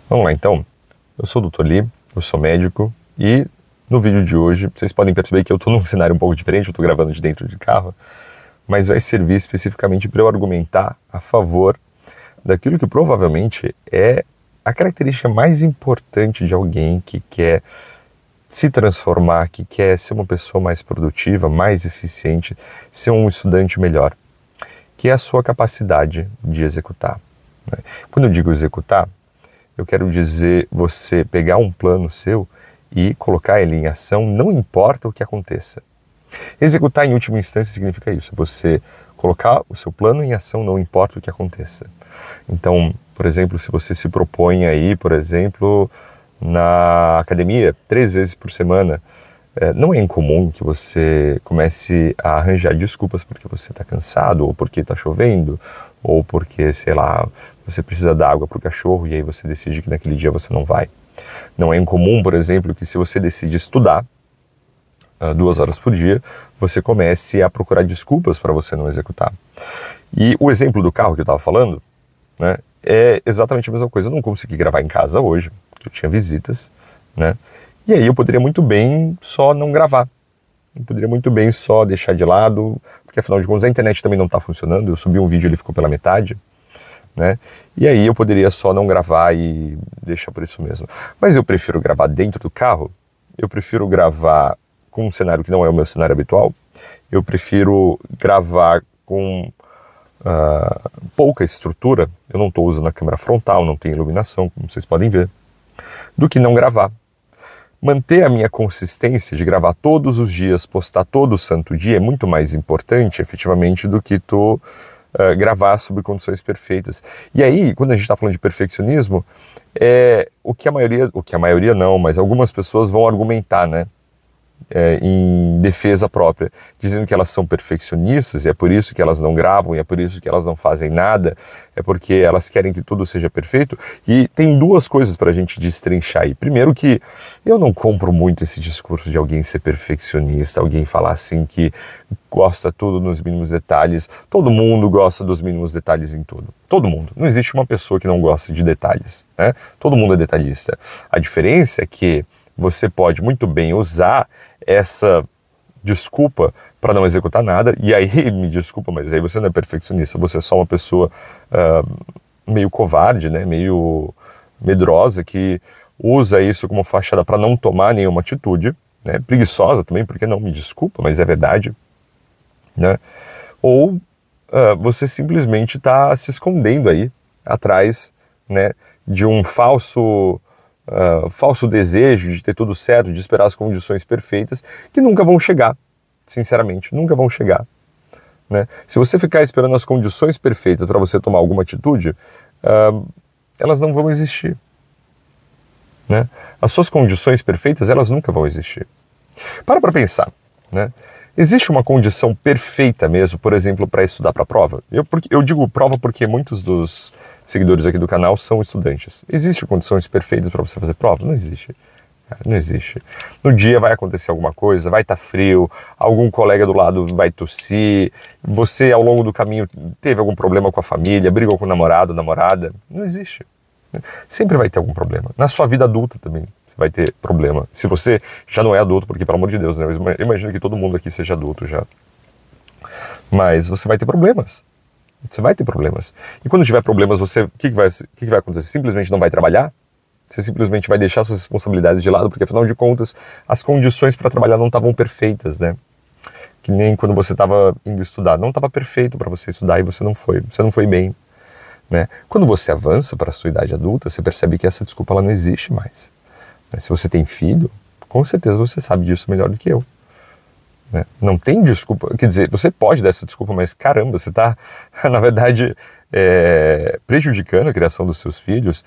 Vamos lá então, eu sou o Dr. Lee, eu sou médico e no vídeo de hoje vocês podem perceber que eu estou num cenário um pouco diferente, eu estou gravando de dentro de carro, mas vai servir especificamente para eu argumentar a favor daquilo que provavelmente é a característica mais importante de alguém que quer se transformar, que quer ser uma pessoa mais produtiva, mais eficiente, ser um estudante melhor, que é a sua capacidade de executar. Quando eu digo executar, eu quero dizer você pegar um plano seu e colocar ele em ação, não importa o que aconteça. Executar em última instância significa isso, você colocar o seu plano em ação, não importa o que aconteça. Então, por exemplo, se você se propõe aí, por exemplo, na academia 3 vezes por semana, não é incomum que você comece a arranjar desculpas porque você está cansado, ou porque está chovendo, ou porque, sei lá, você precisa dar água para o cachorro e aí você decide que naquele dia você não vai. Não é incomum, por exemplo, que se você decide estudar 2 horas por dia, você comece a procurar desculpas para você não executar. E o exemplo do carro que eu estava falando, né, é exatamente a mesma coisa. Eu não consegui gravar em casa hoje, porque eu tinha visitas, né? E aí eu poderia muito bem só não gravar. Eu poderia muito bem só deixar de lado, porque afinal de contas a internet também não está funcionando. Eu subi um vídeo e ele ficou pela metade, né? E aí eu poderia só não gravar e deixar por isso mesmo. Mas eu prefiro gravar dentro do carro, eu prefiro gravar com um cenário que não é o meu cenário habitual, eu prefiro gravar com pouca estrutura, eu não estou usando a câmera frontal, não tem iluminação, como vocês podem ver, do que não gravar. Manter a minha consistência de gravar todos os dias, postar todo santo dia é muito mais importante, efetivamente, do que gravar sob condições perfeitas. E aí, quando a gente está falando de perfeccionismo, o que a maioria não, mas algumas pessoas vão argumentar, né? Em defesa própria, dizendo que elas são perfeccionistas e é por isso que elas não gravam, e é por isso que elas não fazem nada, é porque elas querem que tudo seja perfeito. E tem 2 coisas para a gente destrinchar aí. Primeiro, que eu não compro muito esse discurso de alguém ser perfeccionista, alguém falar assim que gosta tudo nos mínimos detalhes. Todo mundo gosta dos mínimos detalhes em tudo. Todo mundo. Não existe uma pessoa que não gosta de detalhes, né? Todo mundo é detalhista. A diferença é que você pode muito bem usar essa desculpa para não executar nada, e aí, me desculpa, mas aí você não é perfeccionista, você é só uma pessoa meio covarde, né, meio medrosa, que usa isso como fachada para não tomar nenhuma atitude, né, preguiçosa também, porque não, me desculpa, mas é verdade, né, ou você simplesmente está se escondendo aí atrás, né, de um falso desejo de ter tudo certo, de esperar as condições perfeitas, que nunca vão chegar, sinceramente, nunca vão chegar, né? Se você ficar esperando as condições perfeitas para você tomar alguma atitude, elas não vão existir, né? As suas condições perfeitas, elas nunca vão existir. Para pensar, né? Existe uma condição perfeita mesmo, por exemplo, para estudar para a prova? Eu digo prova porque muitos dos seguidores aqui do canal são estudantes. Existem condições perfeitas para você fazer prova? Não existe. Não existe. No dia vai acontecer alguma coisa, vai estar frio, algum colega do lado vai tossir, você ao longo do caminho teve algum problema com a família, brigou com o namorado, namorada. Não existe. Sempre vai ter algum problema. Na sua vida adulta também você vai ter problema. Se você já não é adulto, porque pelo amor de Deus, né? Eu imagino que todo mundo aqui seja adulto já. Mas você vai ter problemas. Você vai ter problemas. E quando tiver problemas, o que vai acontecer? Simplesmente não vai trabalhar? Você simplesmente vai deixar suas responsabilidades de lado, porque afinal de contas, as condições para trabalhar não estavam perfeitas, né? Que nem quando você estava indo estudar. Não estava perfeito para você estudar e você não foi bem. Né? Quando você avança para a sua idade adulta, você percebe que essa desculpa ela não existe mais. Né? Se você tem filho, com certeza você sabe disso melhor do que eu. Né? Não tem desculpa, quer dizer, você pode dar essa desculpa, mas caramba, você está, na verdade, prejudicando a criação dos seus filhos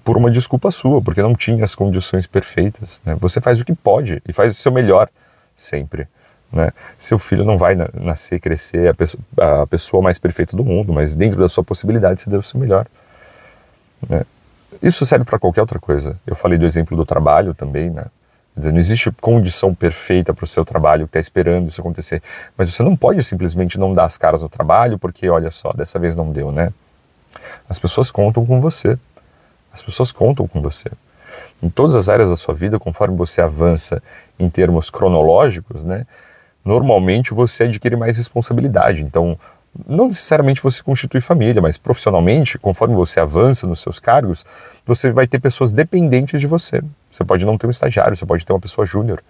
por uma desculpa sua, porque não tinha as condições perfeitas. Né? Você faz o que pode e faz o seu melhor sempre. Né? Seu filho não vai nascer, crescer a pessoa mais perfeita do mundo, mas dentro da sua possibilidade você deu o seu melhor. Né? Isso serve para qualquer outra coisa. Eu falei do exemplo do trabalho também, né? Quer dizer, não existe condição perfeita para o seu trabalho que está esperando isso acontecer, mas você não pode simplesmente não dar as caras no trabalho porque, olha só, dessa vez não deu, né? As pessoas contam com você. As pessoas contam com você. Em todas as áreas da sua vida, conforme você avança em termos cronológicos, né, normalmente você adquire mais responsabilidade. Então, não necessariamente você constitui família, mas profissionalmente, conforme você avança nos seus cargos, você vai ter pessoas dependentes de você. Você pode não ter um estagiário, você pode ter uma pessoa júnior,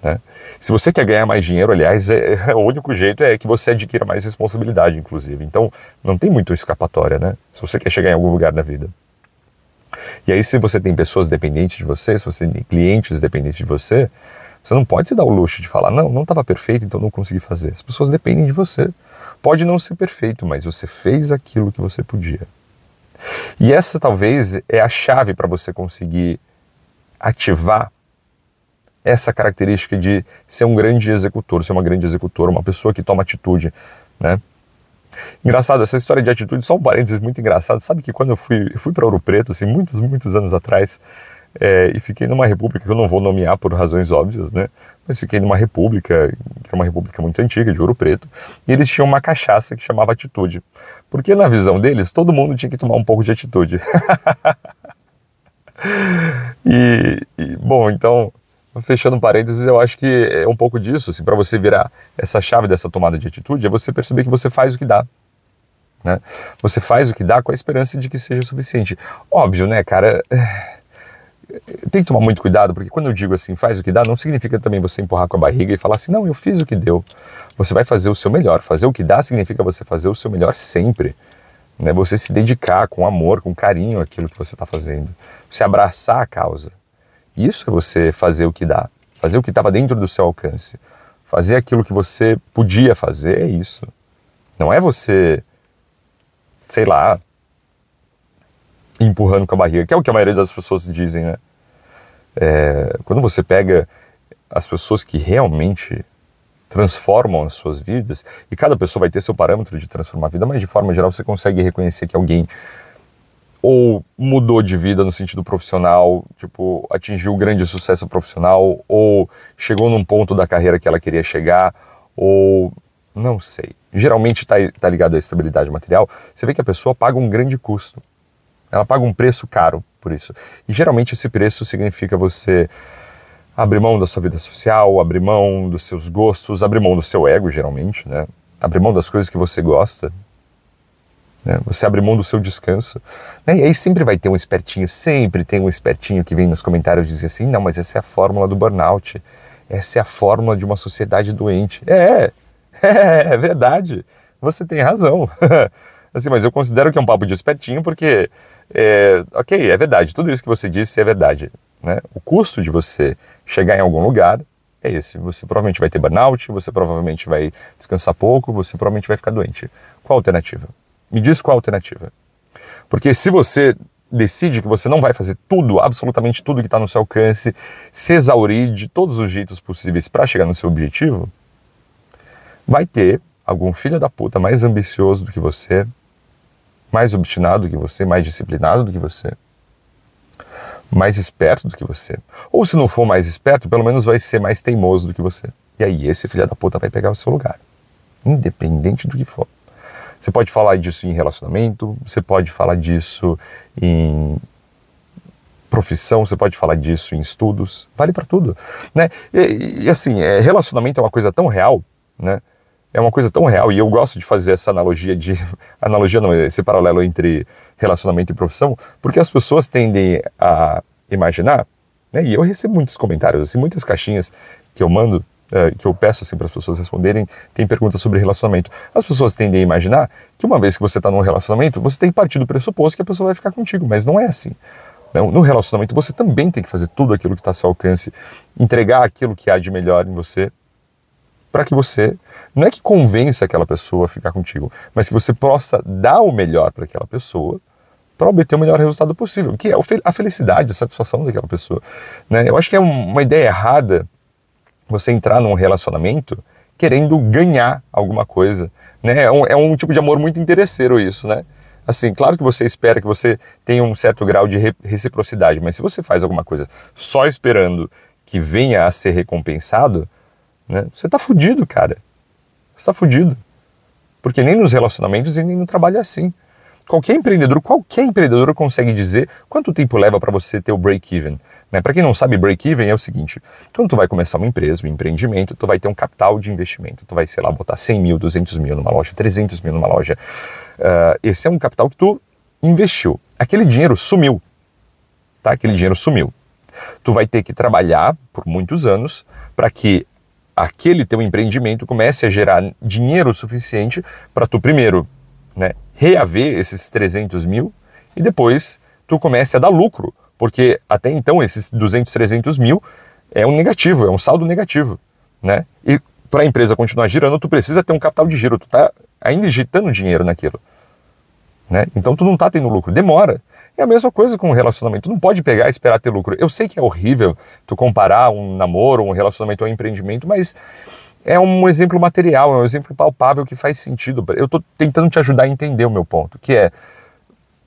né? Se você quer ganhar mais dinheiro, aliás, o único jeito é que você adquira mais responsabilidade, inclusive. Então, não tem muito escapatória, né? Se você quer chegar em algum lugar na vida. E aí, se você tem pessoas dependentes de você, se você tem clientes dependentes de você, você não pode se dar o luxo de falar, não estava perfeito, então não consegui fazer. As pessoas dependem de você. Pode não ser perfeito, mas você fez aquilo que você podia. E essa talvez é a chave para você conseguir ativar essa característica de ser um grande executor, ser uma grande executora, uma pessoa que toma atitude, né? Engraçado, essa história de atitude, só um parênteses muito engraçado. Sabe que quando eu fui para Ouro Preto, assim, muitos anos atrás, e fiquei numa república que eu não vou nomear por razões óbvias, né? Mas fiquei numa república, que é uma república muito antiga, de Ouro Preto, e eles tinham uma cachaça que chamava Atitude. Porque na visão deles, todo mundo tinha que tomar um pouco de atitude. Bom, então, fechando parênteses, eu acho que é um pouco disso, assim, para você virar essa chave dessa tomada de atitude, é você perceber que você faz o que dá, né? Você faz o que dá com a esperança de que seja suficiente. Óbvio, né, cara? Tem que tomar muito cuidado, porque quando eu digo assim, faz o que dá, não significa também você empurrar com a barriga e falar assim, não, eu fiz o que deu. Você vai fazer o seu melhor. Fazer o que dá significa você fazer o seu melhor sempre, né? Você se dedicar com amor, com carinho àquilo que você está fazendo. Você abraçar a causa. Isso é você fazer o que dá. Fazer o que estava dentro do seu alcance. Fazer aquilo que você podia fazer, é isso. Não é você, sei lá, empurrando com a barriga, que é o que a maioria das pessoas dizem, né? Quando você pega as pessoas que realmente transformam as suas vidas, e cada pessoa vai ter seu parâmetro de transformar a vida, mas de forma geral você consegue reconhecer que alguém ou mudou de vida no sentido profissional, tipo, atingiu grande sucesso profissional, ou chegou num ponto da carreira que ela queria chegar, ou não sei. Geralmente tá ligado à estabilidade material. Você vê que a pessoa paga um grande custo. Ela paga um preço caro por isso. E geralmente esse preço significa você abrir mão da sua vida social, abrir mão dos seus gostos, abrir mão do seu ego, geralmente, né? Abrir mão das coisas que você gosta, né? Você abre mão do seu descanso, né? E aí sempre vai ter um espertinho, sempre tem um espertinho que vem nos comentários e diz assim, não, mas essa é a fórmula do burnout, essa é a fórmula de uma sociedade doente. É verdade, você tem razão. Assim, mas eu considero que é um papo de espertinho porque, ok, é verdade, tudo isso que você disse é verdade, né? O custo de você chegar em algum lugar é esse. Você provavelmente vai ter burnout, você provavelmente vai descansar pouco, você provavelmente vai ficar doente. Qual a alternativa? Me diz qual a alternativa. Porque se você decide que você não vai fazer tudo, absolutamente tudo que está no seu alcance, se exaurir de todos os jeitos possíveis para chegar no seu objetivo, vai ter algum filho da puta mais ambicioso do que você, mais obstinado do que você, mais disciplinado do que você, mais esperto do que você. Ou se não for mais esperto, pelo menos vai ser mais teimoso do que você. E aí esse filho da puta vai pegar o seu lugar, independente do que for. Você pode falar disso em relacionamento, você pode falar disso em profissão, você pode falar disso em estudos, vale para tudo, né? E assim, relacionamento é uma coisa tão real, né? É uma coisa tão real, e eu gosto de fazer essa analogia não, esse paralelo entre relacionamento e profissão, porque as pessoas tendem a imaginar, né, e eu recebo muitos comentários, assim, muitas caixinhas que eu mando, que eu peço assim, para as pessoas responderem, tem perguntas sobre relacionamento. As pessoas tendem a imaginar que uma vez que você está num relacionamento, você tem que partir do pressuposto que a pessoa vai ficar contigo, mas não é assim. No relacionamento você também tem que fazer tudo aquilo que está ao seu alcance, entregar aquilo que há de melhor em você, para que você, não é que convença aquela pessoa a ficar contigo, mas que você possa dar o melhor para aquela pessoa, para obter o melhor resultado possível, que é a felicidade, a satisfação daquela pessoa, né? Eu acho que é uma ideia errada você entrar num relacionamento querendo ganhar alguma coisa, né? É um tipo de amor muito interesseiro isso, né? Assim, claro que você espera que você tenha um certo grau de reciprocidade, mas se você faz alguma coisa só esperando que venha a ser recompensado, né, você tá fudido, cara. Você tá fudido. Porque nem nos relacionamentos e nem no trabalho é assim. qualquer empreendedor consegue dizer quanto tempo leva para você ter o break-even. Né? Para quem não sabe, break-even é o seguinte: quando tu vai começar uma empresa, um empreendimento, tu vai ter um capital de investimento. Tu vai, sei lá, botar 100 mil, 200 mil numa loja, 300 mil numa loja. Esse é um capital que tu investiu. Aquele dinheiro sumiu. Tá? Aquele dinheiro sumiu. Tu vai ter que trabalhar por muitos anos para que aquele teu empreendimento comece a gerar dinheiro suficiente para tu primeiro, né, reaver esses 300 mil e depois tu comece a dar lucro, porque até então esses 200, 300 mil é um negativo, é um saldo negativo, né? E para a empresa continuar girando, tu precisa ter um capital de giro, tu tá ainda injetando dinheiro naquilo, né? Então tu não tá tendo lucro, demora. É a mesma coisa com um relacionamento, tu não pode pegar e esperar ter lucro. Eu sei que é horrível tu comparar um namoro, um relacionamento a um empreendimento, mas é um exemplo material, é um exemplo palpável que faz sentido. Eu tô tentando te ajudar a entender o meu ponto, que é,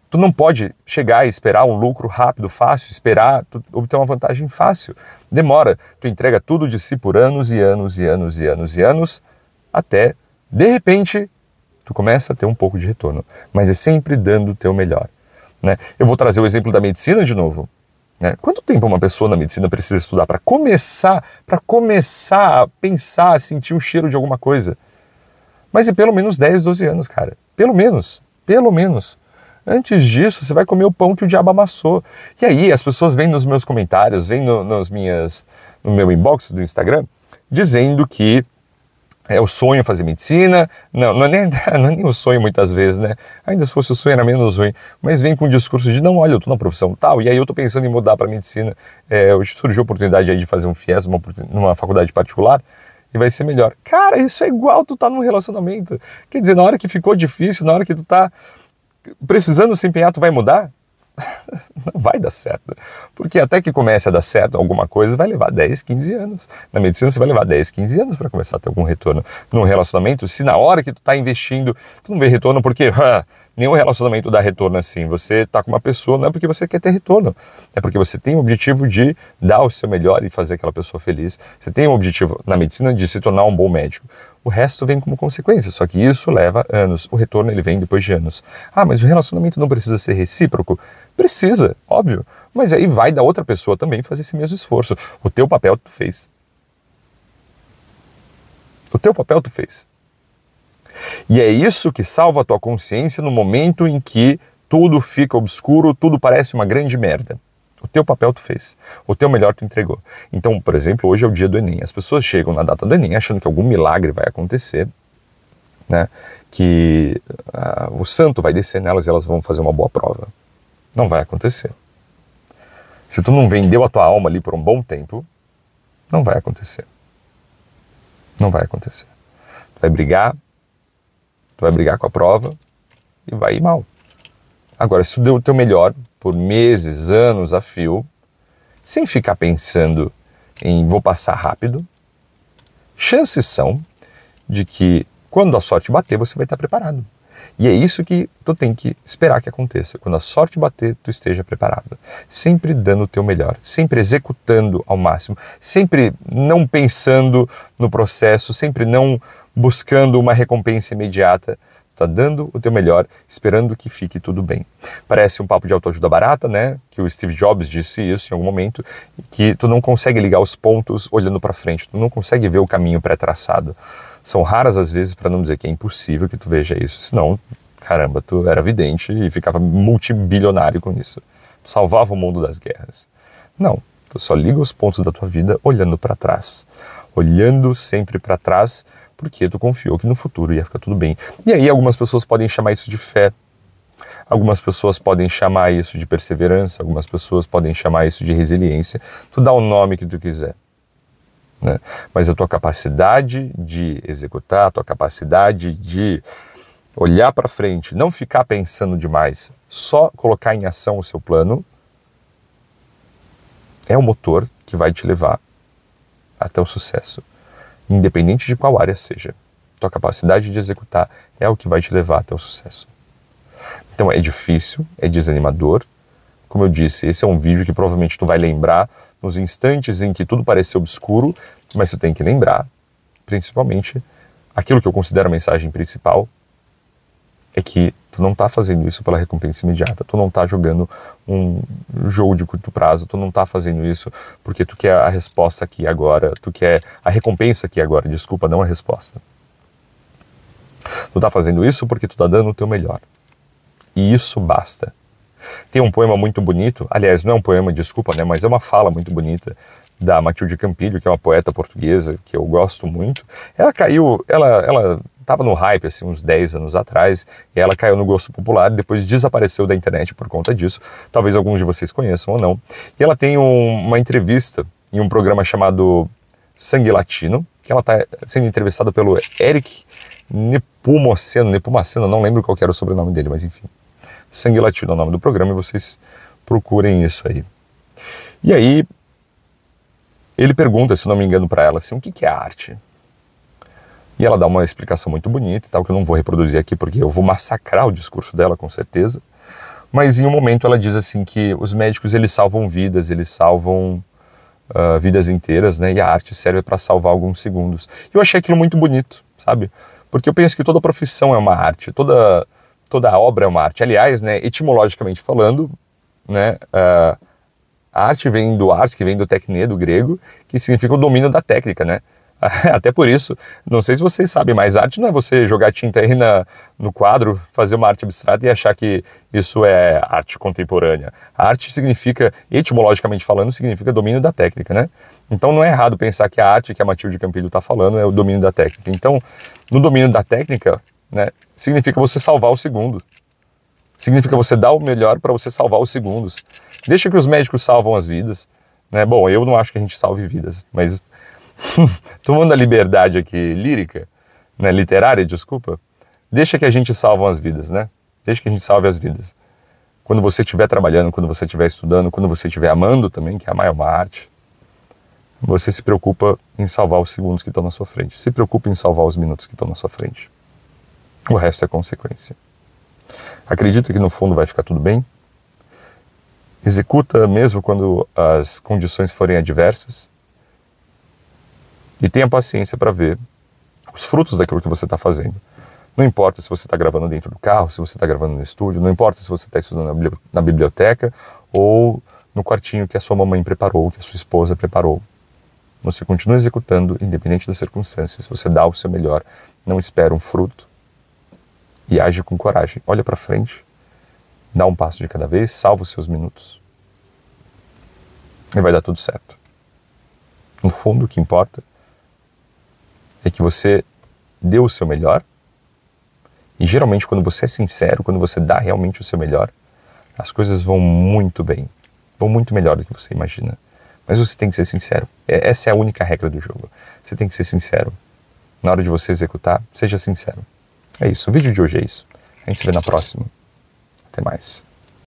tu não pode chegar e esperar um lucro rápido, fácil, esperar tu obter uma vantagem fácil. Demora, tu entrega tudo de si por anos e anos e anos e anos e anos, até, de repente, tu começa a ter um pouco de retorno. Mas é sempre dando o teu melhor. Né? Eu vou trazer o exemplo da medicina de novo. Né? Quanto tempo uma pessoa na medicina precisa estudar para começar a pensar, a sentir o cheiro de alguma coisa? Mas é pelo menos 10, 12 anos, cara. Pelo menos. Antes disso, você vai comer o pão que o diabo amassou. E aí, as pessoas vêm nos meus comentários, vêm no meu inbox do Instagram, dizendo que é o sonho fazer medicina. Não é nem o sonho muitas vezes, né? Ainda se fosse o sonho era menos ruim. Mas vem com o discurso de, não, olha, eu tô na profissão tal, e aí eu tô pensando em mudar para medicina. Hoje surgiu a oportunidade aí de fazer um FIES numa faculdade particular, e vai ser melhor. Cara, isso é igual tu tá num relacionamento. Quer dizer, na hora que ficou difícil, na hora que tu tá precisando se empenhar, tu vai mudar? Não vai dar certo. Porque até que comece a dar certo alguma coisa, vai levar 10, 15 anos. Na medicina você vai levar 10, 15 anos para começar a ter algum retorno. Num relacionamento, se na hora que tu tá investindo, tu não vê retorno, porque nenhum relacionamento dá retorno assim. Você tá com uma pessoa, não é porque você quer ter retorno, é porque você tem o objetivo de dar o seu melhor e fazer aquela pessoa feliz. Você tem o objetivo na medicina de se tornar um bom médico. O resto vem como consequência, só que isso leva anos. O retorno ele vem depois de anos. Mas o relacionamento não precisa ser recíproco? Precisa, óbvio. Mas aí vai da outra pessoa também fazer esse mesmo esforço. O teu papel tu fez. O teu papel tu fez. E é isso que salva a tua consciência no momento em que tudo fica obscuro, tudo parece uma grande merda. O teu papel tu fez. O teu melhor tu entregou. Então, por exemplo, hoje é o dia do Enem. As pessoas chegam na data do Enem achando que algum milagre vai acontecer, né? Que o santo vai descer nelas e elas vão fazer uma boa prova. Não vai acontecer. Se tu não vendeu a tua alma ali por um bom tempo, não vai acontecer. Não vai acontecer. Tu vai brigar com a prova e vai ir mal. Agora, se tu deu o teu melhor por meses, anos a fio, sem ficar pensando em vou passar rápido, chances são de que quando a sorte bater, você vai estar preparado. E é isso que tu tem que esperar que aconteça. Quando a sorte bater, tu esteja preparado. Sempre dando o teu melhor, sempre executando ao máximo, sempre não pensando no processo, sempre não buscando uma recompensa imediata. Tu tá dando o teu melhor, esperando que fique tudo bem. Parece um papo de autoajuda barata, né? Que o Steve Jobs disse isso em algum momento, que tu não consegue ligar os pontos olhando para frente, tu não consegue ver o caminho pré-traçado. São raras as vezes, para não dizer que é impossível que tu veja isso. Senão, caramba, tu era vidente e ficava multibilionário com isso. Tu salvava o mundo das guerras. Não, tu só liga os pontos da tua vida olhando para trás. Olhando sempre para trás, porque tu confiou que no futuro ia ficar tudo bem. E aí algumas pessoas podem chamar isso de fé. Algumas pessoas podem chamar isso de perseverança. Algumas pessoas podem chamar isso de resiliência. Tu dá o nome que tu quiser. Né? Mas a tua capacidade de executar, a tua capacidade de olhar para frente, não ficar pensando demais, só colocar em ação o seu plano, é o motor que vai te levar até o sucesso, independente de qual área seja. Tua capacidade de executar é o que vai te levar até o sucesso. Então é difícil, é desanimador. Como eu disse, esse é um vídeo que provavelmente tu vai lembrar nos instantes em que tudo pareceu obscuro, mas tu tem que lembrar, principalmente, aquilo que eu considero a mensagem principal, é que Tu não tá fazendo isso pela recompensa imediata, tu não tá jogando um jogo de curto prazo, tu não tá fazendo isso porque tu quer a resposta aqui agora, tu quer a recompensa aqui agora, desculpa, não a resposta. Tu tá fazendo isso porque tu tá dando o teu melhor. E isso basta. Tem um poema muito bonito, aliás, não é um poema, desculpa, né, mas é uma fala muito bonita da Matilde Campilho, que é uma poeta portuguesa que eu gosto muito. Ela caiu, ela estava no hype assim, uns 10 anos atrás, e ela caiu no gosto popular e depois desapareceu da internet por conta disso. Talvez alguns de vocês conheçam ou não. E ela tem uma entrevista em um programa chamado Sangue Latino, que ela está sendo entrevistada pelo Eric Nepomuceno, não lembro qual era o sobrenome dele, mas enfim. Sangue Latino é o nome do programa e vocês procurem isso aí. E aí, ele pergunta, se não me engano, para ela assim, o que é arte? E ela dá uma explicação muito bonita e tal, que eu não vou reproduzir aqui porque eu vou massacrar o discurso dela com certeza. Mas em um momento ela diz assim que os médicos eles salvam vidas, eles salvam vidas inteiras, né? E a arte serve para salvar alguns segundos. E eu achei aquilo muito bonito, sabe? Porque eu penso que toda profissão é uma arte, toda obra é uma arte. Aliás, né, etimologicamente falando, né, a arte vem do ars, que vem do tekne, do grego, que significa o domínio da técnica, né? Até por isso, não sei se vocês sabem, mas arte não é você jogar tinta aí no quadro, fazer uma arte abstrata e achar que isso é arte contemporânea. A arte significa, etimologicamente falando, significa domínio da técnica, né? Então não é errado pensar que a arte que a Matilde Campilho está falando é o domínio da técnica. Então, no domínio da técnica, né, significa você salvar o segundo. Significa você dar o melhor para você salvar os segundos. Deixa que os médicos salvam as vidas, né? Bom, eu não acho que a gente salve vidas, mas tomando a liberdade aqui lírica, né, literária, desculpa, deixa que a gente salve as vidas, né? Deixa que a gente salve as vidas. Quando você estiver trabalhando, quando você estiver estudando, quando você estiver amando também, que amar é uma arte, você se preocupa em salvar os segundos que estão na sua frente. Se preocupa em salvar os minutos que estão na sua frente. O resto é consequência. Acredita que no fundo vai ficar tudo bem? Executa mesmo quando as condições forem adversas. E tenha paciência para ver os frutos daquilo que você está fazendo. Não importa se você está gravando dentro do carro, se você está gravando no estúdio, não importa se você está estudando na biblioteca ou no quartinho que a sua mamãe preparou, que a sua esposa preparou. Você continua executando, independente das circunstâncias. Você dá o seu melhor, não espera um fruto e age com coragem. Olha para frente, dá um passo de cada vez, salva os seus minutos e vai dar tudo certo. No fundo, o que importa é que você deu o seu melhor e geralmente quando você é sincero, quando você dá realmente o seu melhor, as coisas vão muito bem, vão muito melhor do que você imagina. Mas você tem que ser sincero. Essa é a única regra do jogo. Você tem que ser sincero. Na hora de você executar, seja sincero. É isso. O vídeo de hoje é isso. A gente se vê na próxima. Até mais.